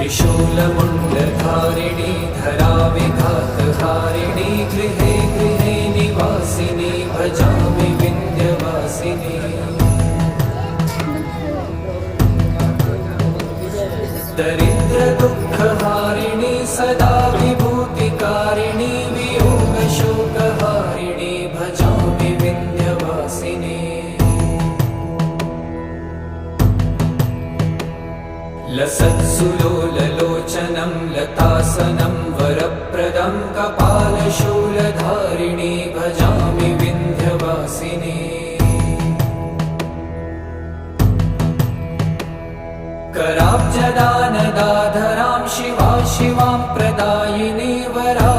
त्रिशूलमुण्डधारिणी धराविघातहारिणी गृहे गृहे निवासिनी भजामि विन्ध्यवासिनी दरिद्रदुःखहारिणी सदा विभूतिकारिणी वियोगशोकहारिणी भजामि विन्ध्यवासिनी लसत्सुलोललोचनं लतासनं वरप्रदं कपालशूलधारिणी भजामि विन्ध्यवासिनी कराब्जदानदाधरां शिवा शिवां प्रदायिनी वरा